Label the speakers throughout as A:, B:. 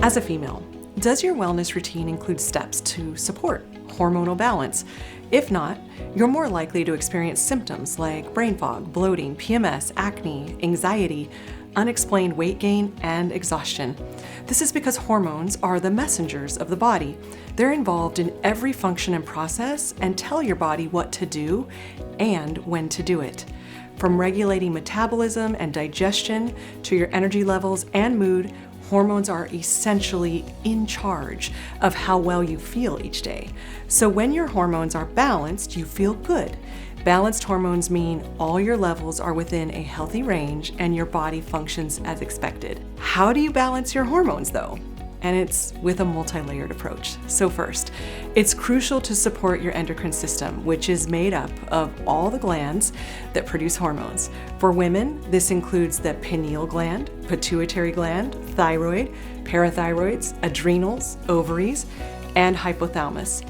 A: As a female, does your wellness routine include steps to support hormonal balance? If not, you're more likely to experience symptoms like brain fog, bloating, PMS, acne, anxiety, unexplained weight gain, and exhaustion. This is because hormones are the messengers of the body. They're involved in every function and process and tell your body what to do and when to do it. From regulating metabolism and digestion to your energy levels and mood, hormones are essentially in charge of how well you feel each day. So when your hormones are balanced, you feel good. Balanced hormones mean all your levels are within a healthy range and your body functions as expected. How do you balance your hormones though? And it's with a multi-layered approach. So first, it's crucial to support your endocrine system, which is made up of all the glands that produce hormones. For women, this includes the pineal gland, pituitary gland, thyroid, parathyroids, adrenals, ovaries, and hypothalamus.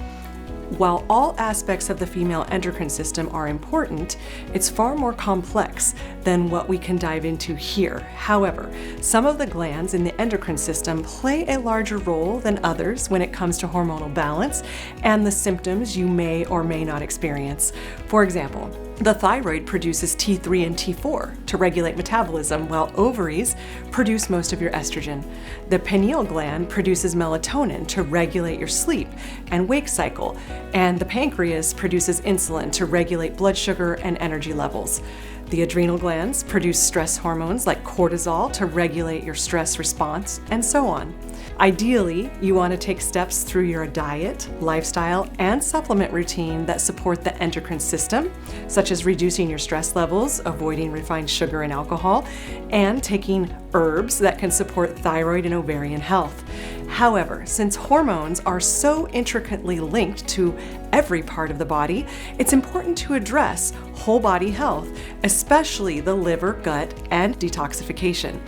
A: While all aspects of the female endocrine system are important, it's far more complex than what we can dive into here. However, some of the glands in the endocrine system play a larger role than others when it comes to hormonal balance and the symptoms you may or may not experience. For example, the thyroid produces T3 and T4 to regulate metabolism, while ovaries produce most of your estrogen. The pineal gland produces melatonin to regulate your sleep and wake cycle, and the pancreas produces insulin to regulate blood sugar and energy levels. The adrenal glands produce stress hormones like cortisol to regulate your stress response, and so on. Ideally, you want to take steps through your diet, lifestyle, and supplement routine that support the endocrine system, such as reducing your stress levels, avoiding refined sugar and alcohol, and taking herbs that can support thyroid and ovarian health. However, since hormones are so intricately linked to every part of the body, it's important to address whole body health, especially the liver, gut, and detoxification.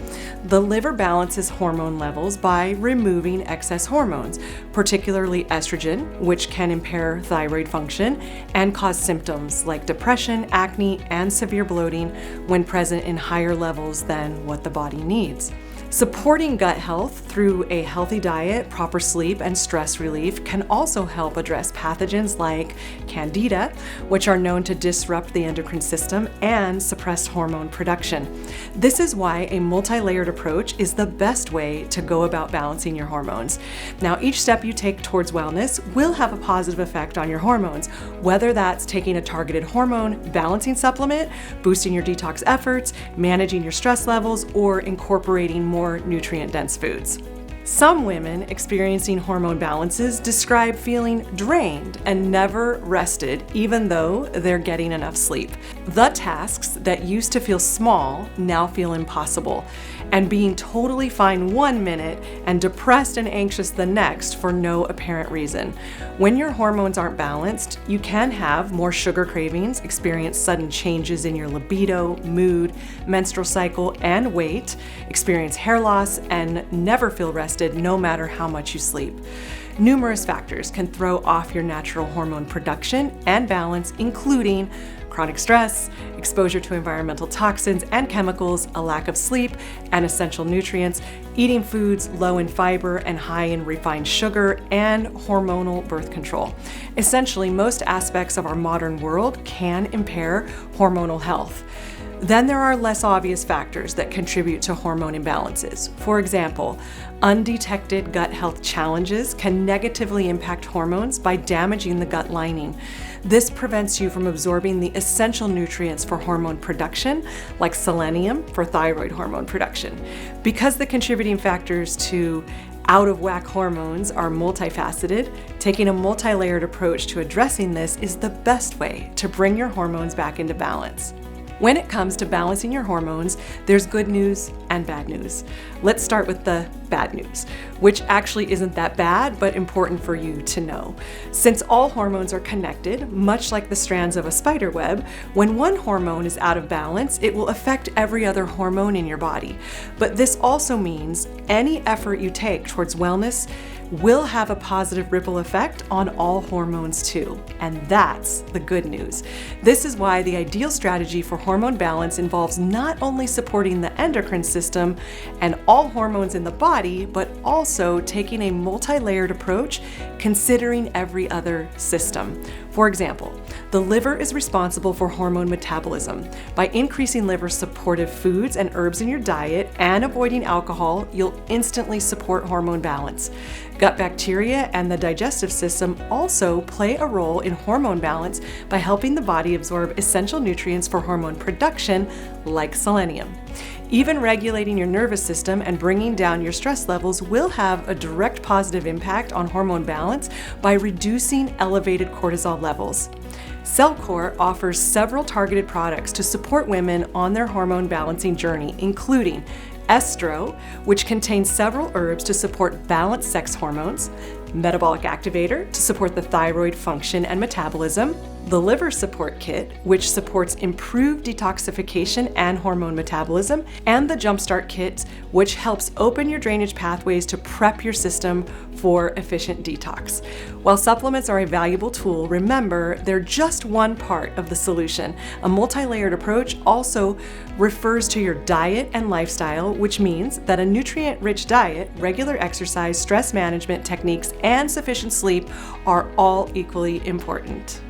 A: The liver balances hormone levels by removing excess hormones, particularly estrogen, which can impair thyroid function and cause symptoms like depression, acne, and severe bloating when present in higher levels than what the body needs. Supporting gut health through a healthy diet, proper sleep, and stress relief can also help address pathogens like Candida, which are known to disrupt the endocrine system and suppress hormone production. This is why a multi-layered approach is the best way to go about balancing your hormones. Now, each step you take towards wellness will have a positive effect on your hormones, whether that's taking a targeted hormone balancing supplement, boosting your detox efforts, managing your stress levels, or incorporating more nutrient-dense foods. Some women experiencing hormone balances describe feeling drained and never rested, even though they're getting enough sleep. The tasks that used to feel small now feel impossible, and being totally fine 1 minute and depressed and anxious the next for no apparent reason. When your hormones aren't balanced, you can have more sugar cravings, experience sudden changes in your libido, mood, menstrual cycle, and weight, experience hair loss, and never feel rested no matter how much you sleep. Numerous factors can throw off your natural hormone production and balance, including chronic stress, exposure to environmental toxins and chemicals, a lack of sleep and essential nutrients, eating foods low in fiber and high in refined sugar, and hormonal birth control. Essentially, most aspects of our modern world can impair hormonal health. Then there are less obvious factors that contribute to hormone imbalances. For example, undetected gut health challenges can negatively impact hormones by damaging the gut lining. This prevents you from absorbing the essential nutrients for hormone production, like selenium for thyroid hormone production. Because the contributing factors to out-of-whack hormones are multifaceted, taking a multi-layered approach to addressing this is the best way to bring your hormones back into balance. When it comes to balancing your hormones, there's good news and bad news. Let's start with the bad news, which actually isn't that bad, but important for you to know. Since all hormones are connected, much like the strands of a spider web, when one hormone is out of balance, it will affect every other hormone in your body. But this also means any effort you take towards wellness will have a positive ripple effect on all hormones too. And that's the good news. This is why the ideal strategy for hormone balance involves not only supporting the endocrine system and all hormones in the body, but also taking a multi-layered approach considering every other system. For example, the liver is responsible for hormone metabolism. By increasing liver-supportive foods and herbs in your diet and avoiding alcohol, you'll instantly support hormone balance. Gut bacteria and the digestive system also play a role in hormone balance by helping the body absorb essential nutrients for hormone production, like selenium. Even regulating your nervous system and bringing down your stress levels will have a direct positive impact on hormone balance by reducing elevated cortisol levels. CellCore offers several targeted products to support women on their hormone balancing journey, including Estro, which contains several herbs to support balanced sex hormones, Metabolic Activator to support the thyroid function and metabolism, the Liver Support Kit, which supports improved detoxification and hormone metabolism, and the Jumpstart Kit, which helps open your drainage pathways to prep your system for efficient detox. While supplements are a valuable tool, remember they're just one part of the solution. A multi-layered approach also refers to your diet and lifestyle, which means that a nutrient-rich diet, regular exercise, stress management techniques, and sufficient sleep are all equally important.